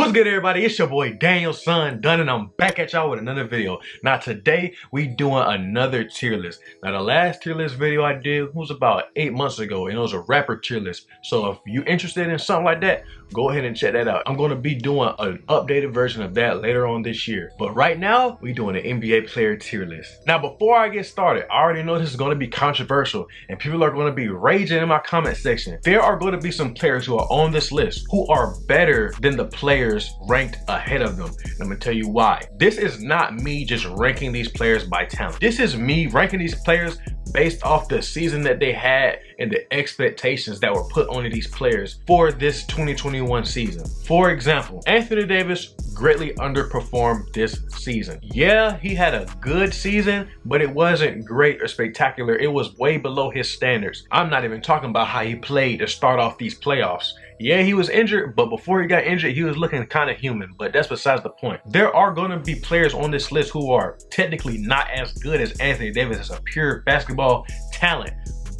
What's good, everybody? It's your boy Daniel Son Dunn, and I'm back at y'all with another video. Now today we doing another tier list. Now the last tier list video I did was about 8 months ago, and it was a rapper tier list. So if you're interested in something like that, go ahead and check that out. I'm going to be doing an updated version of that later on this year. But right now we doing an NBA player tier list. Now before I get started, I already know this is going to be controversial and people are going to be raging in my comment section. There are going to be some players who are on this list who are better than the players ranked ahead of them. And I'm gonna tell you why. This is not me just ranking these players by talent. This is me ranking these players based off the season that they had and the expectations that were put onto these players for this 2021 season. For example, Anthony Davis greatly underperformed this season. Yeah, he had a good season, but it wasn't great or spectacular. It was way below his standards. I'm not even talking about how he played to start off these playoffs. Yeah, he was injured, but before he got injured, he was looking kind of human, but that's besides the point. There are going to be players on this list who are technically not as good as Anthony Davis as a pure basketball talent,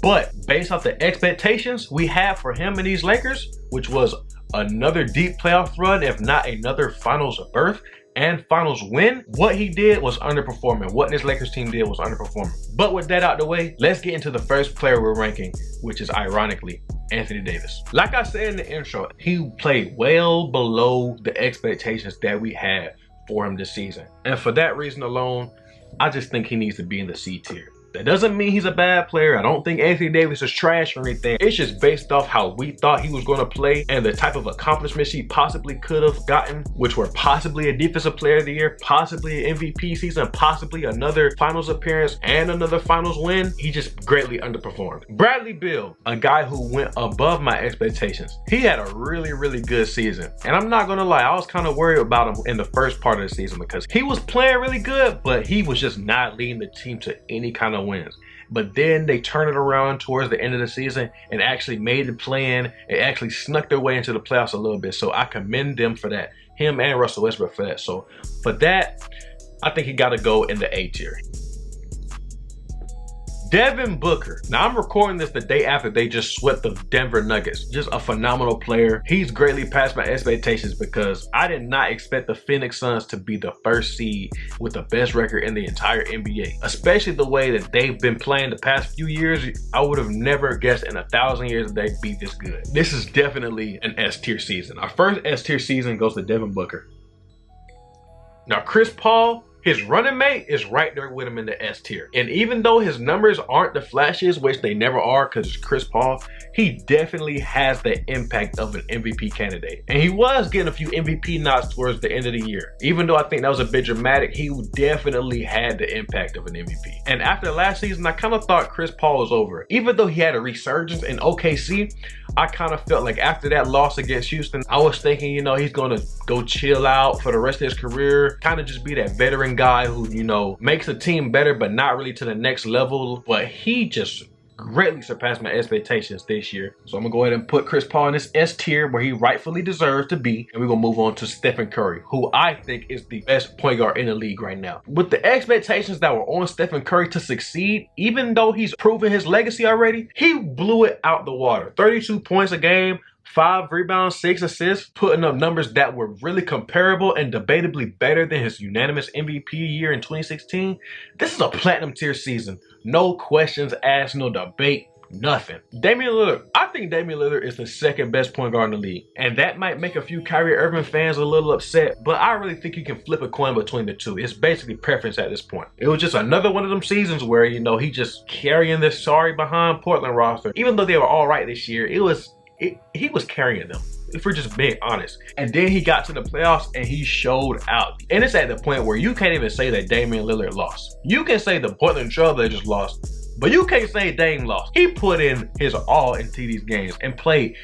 but based off the expectations we have for him and these Lakers, which was another deep playoff run, if not another finals berth and finals win, what he did was underperforming. What this Lakers team did was underperforming. But with that out the way, let's get into the first player we're ranking, which is ironically Anthony Davis. Like I said in the intro, he played well below the expectations that we had for him this season. And for that reason alone, I just think he needs to be in the C tier. That doesn't mean he's a bad player. I don't think Anthony Davis is trash or anything. It's just based off how we thought he was going to play and the type of accomplishments he possibly could have gotten, which were possibly a defensive player of the year, possibly an MVP season, possibly another finals appearance and another finals win. He just greatly underperformed. Bradley Beal, a guy who went above my expectations. He had a really good season. And I'm not going to lie, I was kind of worried about him in the first part of the season because he was playing really good, but he was just not leading the team to any kind of wins. But then they turned it around towards the end of the season and actually made the play-in and actually snuck their way into the playoffs a little bit. So I commend them for that. Him and Russell Westbrook for that. So for that, I think he got to go in the A tier. Devin Booker. Now I'm recording this the day after they just swept the Denver Nuggets. Just a phenomenal player. He's greatly past my expectations because I did not expect the Phoenix Suns to be the first seed with the best record in the entire NBA. Especially the way that they've been playing the past few years. I would have never guessed in 1,000 years that they'd be this good. This is definitely an S tier season. Our first S tier season goes to Devin Booker. Now Chris Paul, his running mate, is right there with him in the S tier. And even though his numbers aren't the flashiest, which they never are because it's Chris Paul, he definitely has the impact of an MVP candidate. And he was getting a few MVP nods towards the end of the year. Even though I think that was a bit dramatic, he definitely had the impact of an MVP. And after last season, I kind of thought Chris Paul was over. Even though he had a resurgence in OKC, I kind of felt like after that loss against Houston, I was thinking, you know, he's going to go chill out for the rest of his career, kind of just be that veteran guy who, you know, makes a team better, but not really to the next level. But he just greatly surpassed my expectations this year. So I'm gonna go ahead and put Chris Paul in this S tier where he rightfully deserves to be. And we're gonna move on to Stephen Curry, who I think is the best point guard in the league right now. With the expectations that were on Stephen Curry to succeed, even though he's proven his legacy already, he blew it out the water. 32 points a game, 5 rebounds, 6 assists, putting up numbers that were really comparable and debatably better than his unanimous MVP year in 2016. This is a platinum tier season. No questions asked, no debate, nothing. Damian Lillard. I think Damian Lillard is the second best point guard in the league. And that might make a few Kyrie Irving fans a little upset, but I really think you can flip a coin between the two. It's basically preference at this point. It was just another one of them seasons where, you know, he just carrying this sorry behind Portland roster. Even though they were all right this year, he was carrying them, if we're just being honest. And then he got to the playoffs and he showed out. And it's at the point where you can't even say that Damian Lillard lost. You can say the Portland Trailblazers lost, but you can't say Dame lost. He put in his all into these games and played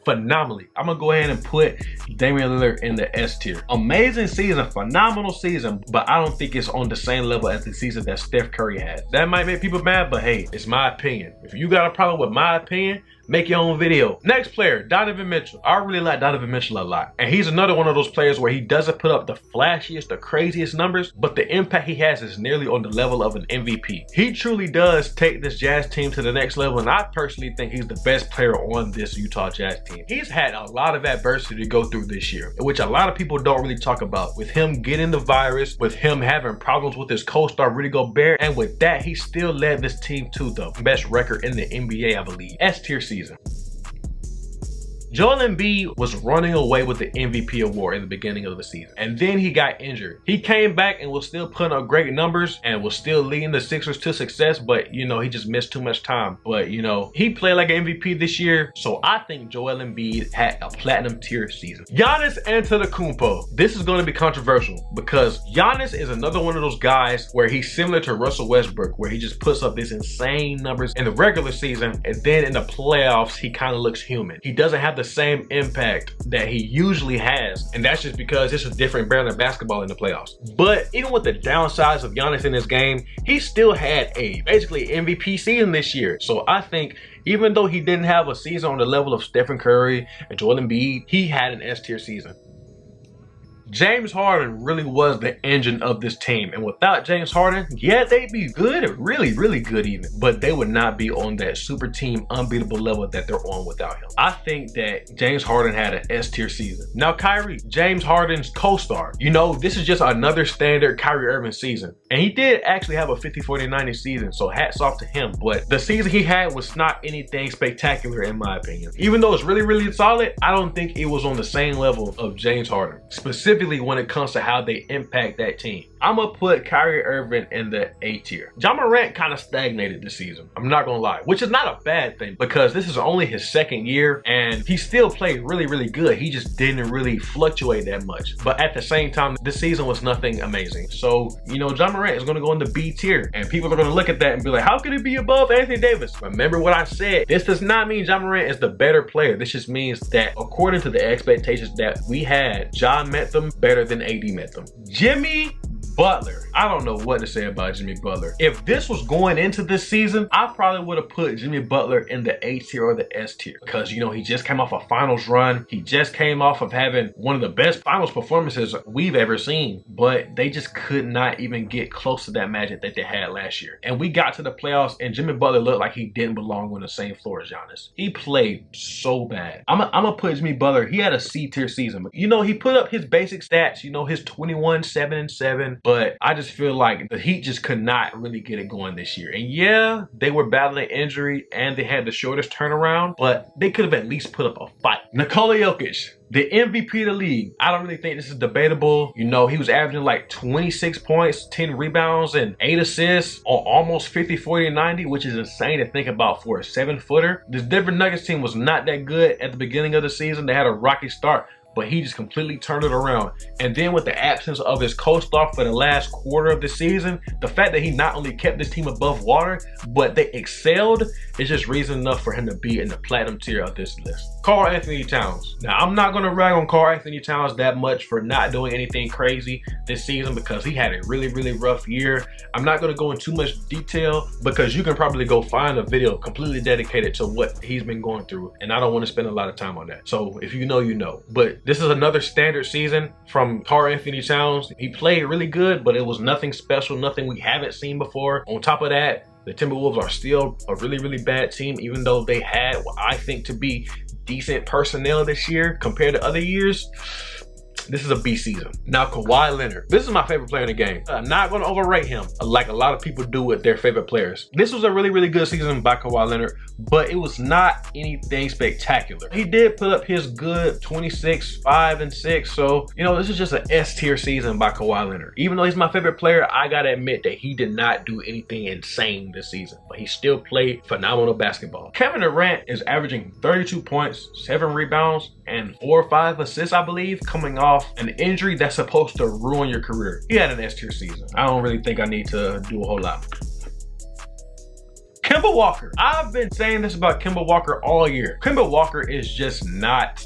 phenomenally. I'm gonna go ahead and put Damian Lillard in the S tier. Amazing season, phenomenal season, but I don't think it's on the same level as the season that Steph Curry had. That might make people mad, but hey, it's my opinion. If you got a problem with my opinion, Make your own video. Next player, Donovan Mitchell. I really like Donovan Mitchell a lot. And he's another one of those players where he doesn't put up the flashiest, the craziest numbers, but the impact he has is nearly on the level of an MVP. He truly does take this Jazz team to the next level, and I personally think he's the best player on this Utah Jazz team. He's had a lot of adversity to go through this year, which a lot of people don't really talk about. With him getting the virus, with him having problems with his co-star Rudy Gobert, and with that, he still led this team to the best record in the NBA, I believe. S-tier season. Joel Embiid was running away with the MVP award in the beginning of the season, and then he got injured. He came back and was still putting up great numbers and was still leading the Sixers to success, but you know, he just missed too much time. But you know, he played like an MVP this year, so I think Joel Embiid had a platinum tier season. Giannis Antetokounmpo. This is going to be controversial because Giannis is another one of those guys where he's similar to Russell Westbrook, where he just puts up these insane numbers in the regular season, and then in the playoffs, he kind of looks human. He doesn't have the same impact that he usually has, and that's just because it's a different brand of basketball in the playoffs. But even with the downsides of Giannis in his game, he still had a basically MVP season this year. So I think even though he didn't have a season on the level of Stephen Curry and Joel Embiid, he had an S-tier season. James Harden really was the engine of this team, and without James Harden, yeah, they'd be good, really, really good even, but they would not be on that super team unbeatable level that they're on without him. I think that James Harden had an S-tier season. Now Kyrie, James Harden's co-star, you know, this is just another standard Kyrie Irving season, and he did actually have a 50-40-90 season, so hats off to him, but the season he had was not anything spectacular in my opinion. Even though it's really, really solid, I don't think it was on the same level of James Harden, specifically when it comes to how they impact that team. I'm gonna put Kyrie Irving in the A tier. Ja Morant kind of stagnated this season, I'm not gonna lie, which is not a bad thing because this is only his second year and he still played really, really good. He just didn't really fluctuate that much. But at the same time, this season was nothing amazing. So, you know, Ja Morant is gonna go in the B tier, and people are gonna look at that and be like, how could he be above Anthony Davis? Remember what I said. This does not mean Ja Morant is the better player. This just means that according to the expectations that we had, Ja met them better than AD met them. Jimmy Butler. I don't know what to say about Jimmy Butler. If this was going into this season, I probably would have put Jimmy Butler in the A tier or the S tier because, you know, he just came off a finals run. He just came off of having one of the best finals performances we've ever seen, but they just could not even get close to that magic that they had last year. And we got to the playoffs and Jimmy Butler looked like he didn't belong on the same floor as Giannis. He played so bad. I'm gonna put Jimmy Butler, he had a C tier season. You know, he put up his basic stats, you know, his 21, 7, and 7, but I just feel like the Heat just could not really get it going this year. And yeah, they were battling injury and they had the shortest turnaround, but they could have at least put up a fight. Nikola Jokic, the MVP of the league. I don't really think this is debatable. You know, he was averaging like 26 points, 10 rebounds, and 8 assists on almost 50, 40, 90, which is insane to think about for a 7-footer. This Denver Nuggets team was not that good at the beginning of the season. They had a rocky start, but he just completely turned it around. And then with the absence of his co-star for the last quarter of the season, the fact that he not only kept this team above water, but they excelled, is just reason enough for him to be in the platinum tier of this list. Karl Anthony Towns. Now, I'm not gonna rag on Karl Anthony Towns that much for not doing anything crazy this season because he had a really, really rough year. I'm not gonna go into too much detail because you can probably go find a video completely dedicated to what he's been going through, and I don't wanna spend a lot of time on that. So if you know, you know. But this is another standard season from Karl Anthony Towns. He played really good, but it was nothing special, nothing we haven't seen before. On top of that, the Timberwolves are still a really, really bad team, even though they had what I think to be decent personnel this year compared to other years. This is a B season. Now, Kawhi Leonard. This is my favorite player in the game. I'm not going to overrate him like a lot of people do with their favorite players. This was a really, really good season by Kawhi Leonard, but it was not anything spectacular. He did put up his good 26, 5, and 6. So, you know, this is just an S tier season by Kawhi Leonard. Even though he's my favorite player, I got to admit that he did not do anything insane this season, but he still played phenomenal basketball. Kevin Durant is averaging 32 points, 7 rebounds, and 4 or 5 assists, I believe, coming off an injury that's supposed to ruin your career. He had an S tier season. I don't really think I need to do a whole lot. Kemba Walker. I've been saying this about Kemba Walker all year. Kemba Walker is just not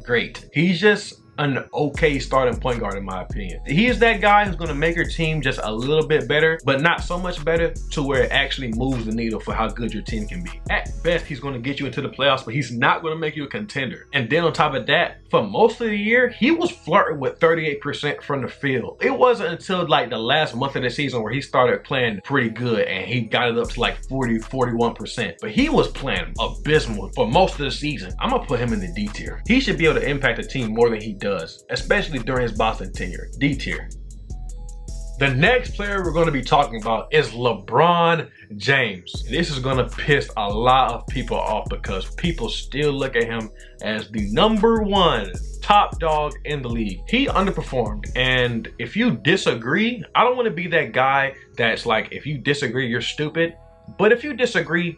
great. He's just an okay starting point guard in my opinion. He is that guy who's gonna make your team just a little bit better, but not so much better to where it actually moves the needle for how good your team can be. At best, he's gonna get you into the playoffs, but he's not gonna make you a contender. And then on top of that, for most of the year, he was flirting with 38% from the field. It wasn't until like the last month of the season where he started playing pretty good and he got it up to like 40, 41%. But he was playing abysmal for most of the season. I'm gonna put him in the D tier. He should be able to impact the team more than he does, especially during his Boston tenure. D tier. The next player we're going to be talking about is LeBron James. This is going to piss a lot of people off because people still look at him as the #1 top dog in the league. He underperformed, and if you disagree, I don't want to be that guy that's like, if you disagree, you're stupid. But if you disagree,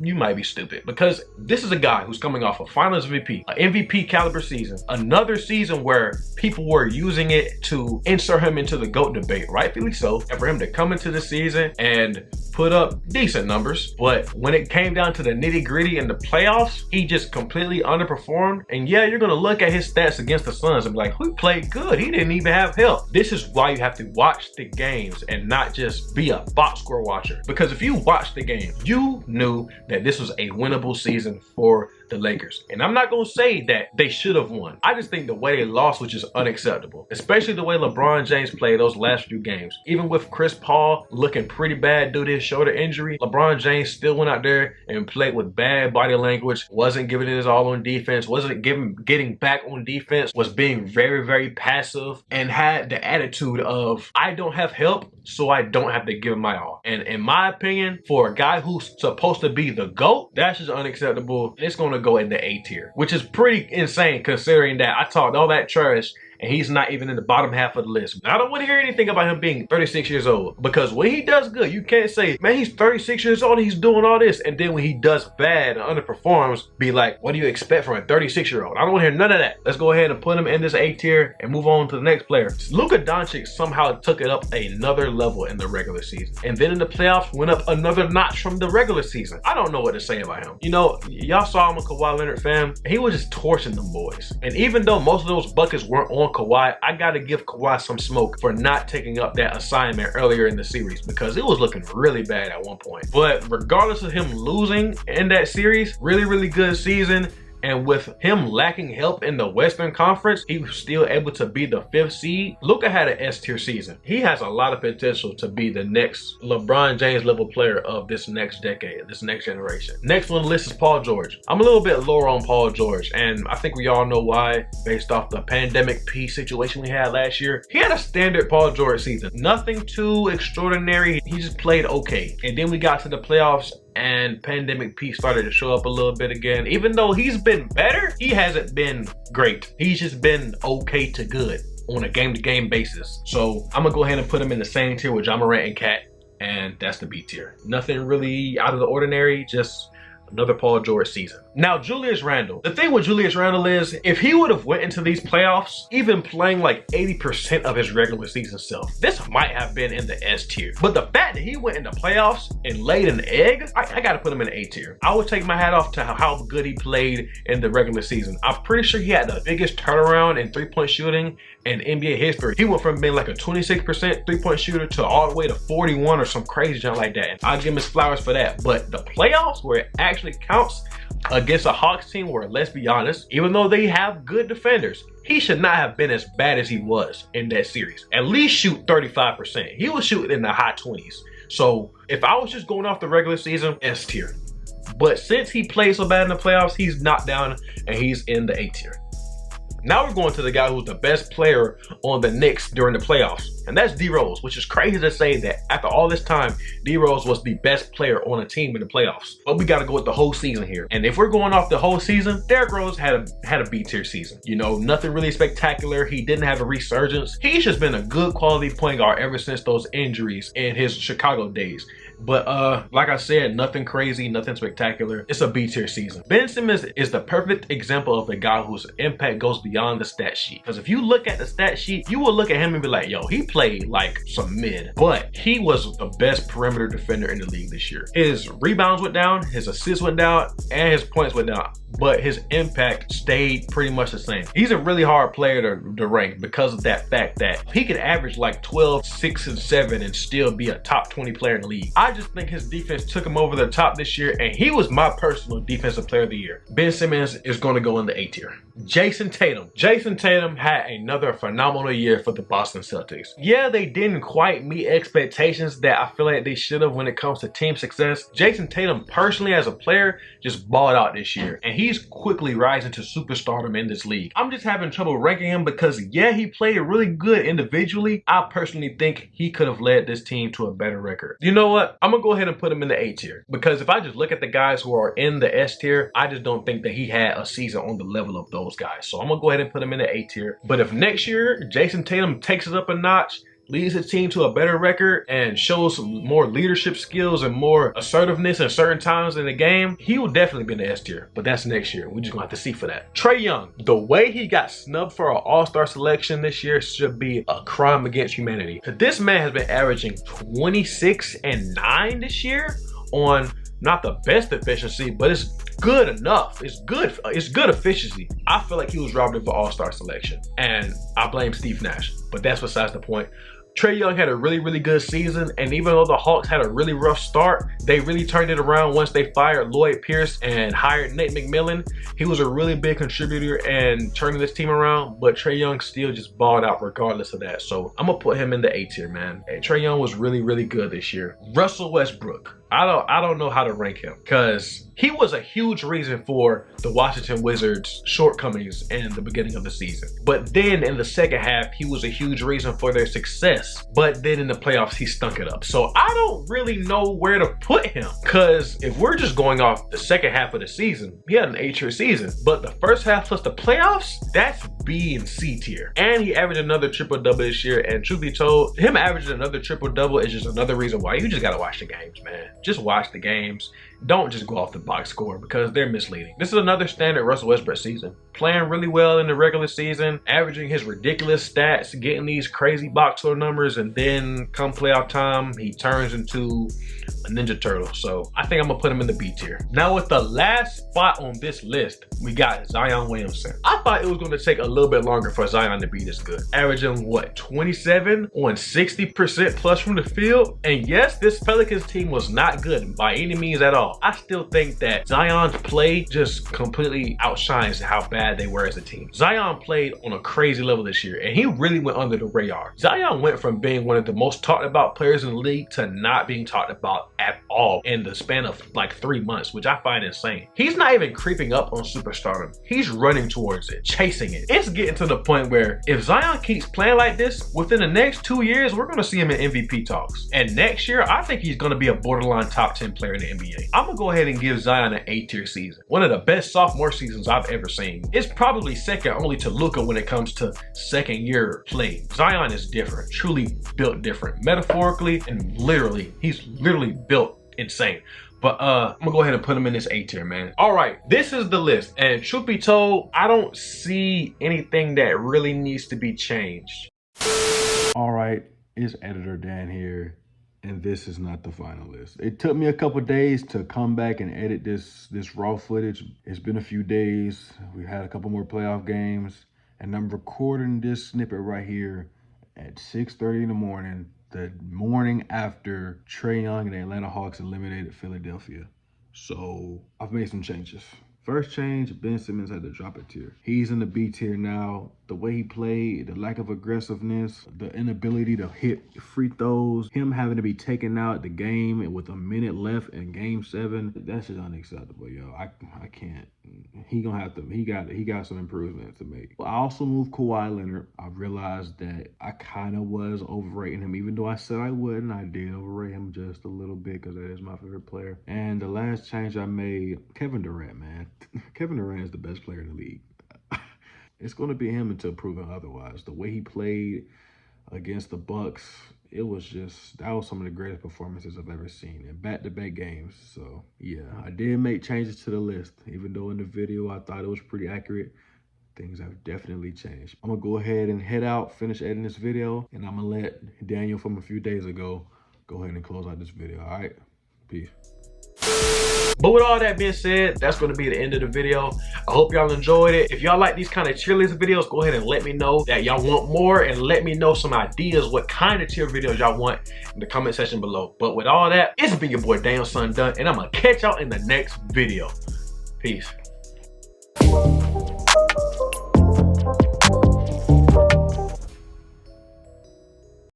you might be stupid, because this is a guy who's coming off a finals MVP, an MVP caliber season, another season where people were using it to insert him into the GOAT debate, rightfully so, and for him to come into the season and put up decent numbers. But when it came down to the nitty gritty in the playoffs, he just completely underperformed. And yeah, you're gonna look at his stats against the Suns and be like, he played good, he didn't even have help. This is why you have to watch the games and not just be a box score watcher, because if you watch the game, you knew that this was a winnable season for the Lakers. And I'm not gonna say that they should have won. I just think the way they lost was just unacceptable, especially the way LeBron James played those last few games. Even with Chris Paul looking pretty bad due to his shoulder injury, LeBron James still went out there and played with bad body language, wasn't giving it his all on defense, wasn't getting back on defense, was being very, very passive, and had the attitude of, I don't have help, so I don't have to give him my all. And in my opinion, for a guy who's supposed to be the GOAT, that's just unacceptable. It's gonna go in the A tier, which is pretty insane considering that I talked all that trash and he's not even in the bottom half of the list. I don't want to hear anything about him being 36 years old, because when he does good, you can't say, man, he's 36 years old and he's doing all this. And then when he does bad and underperforms, be like, what do you expect from a 36-year-old? I don't want to hear none of that. Let's go ahead and put him in this A tier and move on to the next player. Luka Doncic somehow took it up another level in the regular season, and then in the playoffs went up another notch from the regular season. I don't know what to say about him. You know, y'all saw him a Kawhi Leonard fan. He was just torching them boys. And even though most of those buckets weren't on Kawhi, I gotta give Kawhi some smoke for not taking up that assignment earlier in the series, because it was looking really bad at one point. But regardless of him losing in that series, really good season. And with him lacking help in the Western Conference, he was still able to be the 5th seed. Luka had an S tier season. He has a lot of potential to be the next LeBron James level player of this next decade, this next generation. Next on the list is Paul George. I'm a little bit lower on Paul George, and I think we all know why, based off the pandemic peace situation we had last year. He had a standard Paul George season. Nothing too extraordinary. He just played okay. And then we got to the playoffs, and pandemic P started to show up a little bit again. Even though he's been better, he hasn't been great. He's just been okay to good on a game-to-game basis. So I'm gonna go ahead and put him in the same tier with Ja Morant and Cat, and that's the B tier. Nothing really out of the ordinary, just another Paul George season. Now, Julius Randle. The thing with Julius Randle is, if he would have went into these playoffs, even playing like 80% of his regular season self, this might have been in the S tier. But the fact that he went into playoffs and laid an egg, I gotta put him in the A tier. I would take my hat off to how good he played in the regular season. I'm pretty sure he had the biggest turnaround in three-point shooting in NBA history. He went from being like a 26% three-point shooter to all the way to 41 or some crazy jump like that. And I'll give him his flowers for that. But the playoffs, where it actually counts, against a Hawks team where, let's be honest, even though they have good defenders, he should not have been as bad as he was in that series. At least shoot 35%. He was shooting in the high 20s. So if I was just going off the regular season, S tier. But since he played so bad in the playoffs, he's knocked down and he's in the A tier. Now we're going to the guy who's the best player on the Knicks during the playoffs, and that's D Rose, which is crazy to say that after all this time, D Rose was the best player on a team in the playoffs. But we got to go with the whole season here. And if we're going off the whole season, Derrick Rose had a B tier season. You know, nothing really spectacular. He didn't have a resurgence. He's just been a good quality point guard ever since those injuries in his Chicago days. But like I said, nothing crazy, nothing spectacular. It's a B tier season. Ben Simmons is the perfect example of a guy whose impact goes beyond the stat sheet. Because if you look at the stat sheet, you will look at him and be like, yo, he played like some mid. But he was the best perimeter defender in the league this year. His rebounds went down, his assists went down, and his points went down. but his impact stayed pretty much the same. He's a really hard player to rank because of that fact that he could average like 12, 6, and 7 and still be a top 20 player in the league. I just think his defense took him over the top this year, and he was my personal defensive player of the year. Ben Simmons is going to go in the A tier. Jason Tatum. Jason Tatum had another phenomenal year for the Boston Celtics. Yeah, they didn't quite meet expectations that I feel like they should have when it comes to team success. Jason Tatum personally as a player just balled out this year, and he's quickly rising to superstardom in this league. I'm just having trouble ranking him because yeah, he played really good individually. I personally think he could have led this team to a better record. You know what? I'm gonna go ahead and put him in the A tier because if I just look at the guys who are in the S tier, I just don't think that he had a season on the level of those guys. So I'm gonna go ahead and put him in the A tier. But if next year Jason Tatum takes it up a notch, leads his team to a better record, and shows some more leadership skills and more assertiveness in certain times in the game, he will definitely be in the S tier. But that's next year. We're just gonna have to see for that. Trey Young, the way he got snubbed for an all-star selection this year should be a crime against humanity. This man has been averaging 26 and 9 this year on not the best efficiency, but it's good enough. It's good efficiency. I feel like he was robbed of an all-star selection, and I blame Steve Nash, but that's besides the point. Trey Young had a really good season, and even though the Hawks had a really rough start, they really turned it around once they fired Lloyd Pierce and hired Nate McMillan. He was a really big contributor and turning this team around, but Trey Young still just balled out regardless of that. So I'm gonna put him in the A tier, man. Hey, Trey Young was really good this year. Russell Westbrook. I don't know how to rank him because he was a huge reason for the Washington Wizards' shortcomings in the beginning of the season. But then in the second half, he was a huge reason for their success. But then in the playoffs, he stunk it up. So I don't really know where to put him because if we're just going off the second half of the season, he had an A-tier season. But the first half plus the playoffs, that's B and C tier. And he averaged another triple-double this year. And truth be told, him averaging another triple-double is just another reason why you just gotta watch the games, man. Just watch the games. Don't just go off the box score because they're misleading. This is another standard Russell Westbrook season. Playing really well in the regular season, averaging his ridiculous stats, getting these crazy box score numbers, and then come playoff time, he turns into a Ninja Turtle. So I think I'm gonna put him in the B tier. Now with the last spot on this list, we got Zion Williamson. I thought it was gonna take a little bit longer for Zion to be this good. Averaging what, 27 on 60% plus from the field? And yes, this Pelicans team was not good by any means at all. I still think that Zion's play just completely outshines how bad they were as a team. Zion played on a crazy level this year, and he really went under the radar. Zion went from being one of the most talked about players in the league to not being talked about at all in the span of like 3 months, which I find insane. He's not even creeping up on superstardom. He's running towards it, chasing it. It's getting to the point where if Zion keeps playing like this, within the next 2 years, we're gonna see him in MVP talks. And next year, I think he's gonna be a borderline top 10 player in the NBA. I'm gonna go ahead and give Zion an A-tier season. One of the best sophomore seasons I've ever seen. It's probably second only to Luka when it comes to second year play. Zion is different, truly built different. Metaphorically and literally, he's literally built insane. But I'm gonna go ahead and put him in this A tier, man. All right, this is the list. And truth be told, I don't see anything that really needs to be changed. All right, it's Editor Dan here. And this is not the final list. It took me a couple days to come back and edit this raw footage. It's been a few days. We had a couple more playoff games, and I'm recording this snippet right here at 6:30 in the morning, the morning after Trey Young and the Atlanta Hawks eliminated Philadelphia. So I've made some changes. First change, Ben Simmons had to drop a tier. He's in the B tier now. The way he played, the lack of aggressiveness, the inability to hit free throws, him having to be taken out the game and with a minute left in game 7, that's just unacceptable, yo. I can't. He got some improvement to make. I also moved Kawhi Leonard. I realized that I kind of was overrating him, even though I said I wouldn't. I did overrate him just a little bit because that is my favorite player. And the last change I made, Kevin Durant, man. Kevin Durant is the best player in the league. It's going to be him until proven otherwise. The way he played against the Bucks, that was some of the greatest performances I've ever seen in back-to-back games. So yeah, I did make changes to the list. Even though in the video I thought it was pretty accurate, things have definitely changed. I'm gonna go ahead and head out, finish editing this video, and I'm gonna let Daniel from a few days ago go ahead and close out this video. All right, peace. But with all that being said, that's going to be the end of the video. I hope y'all enjoyed it. If y'all like these kind of tier list videos, go ahead and let me know that y'all want more, and let me know some ideas what kind of tier videos y'all want in the comment section below. But with all that, it's been your boy Daniel Son Dunn, and I'm gonna catch y'all in the next video. Peace.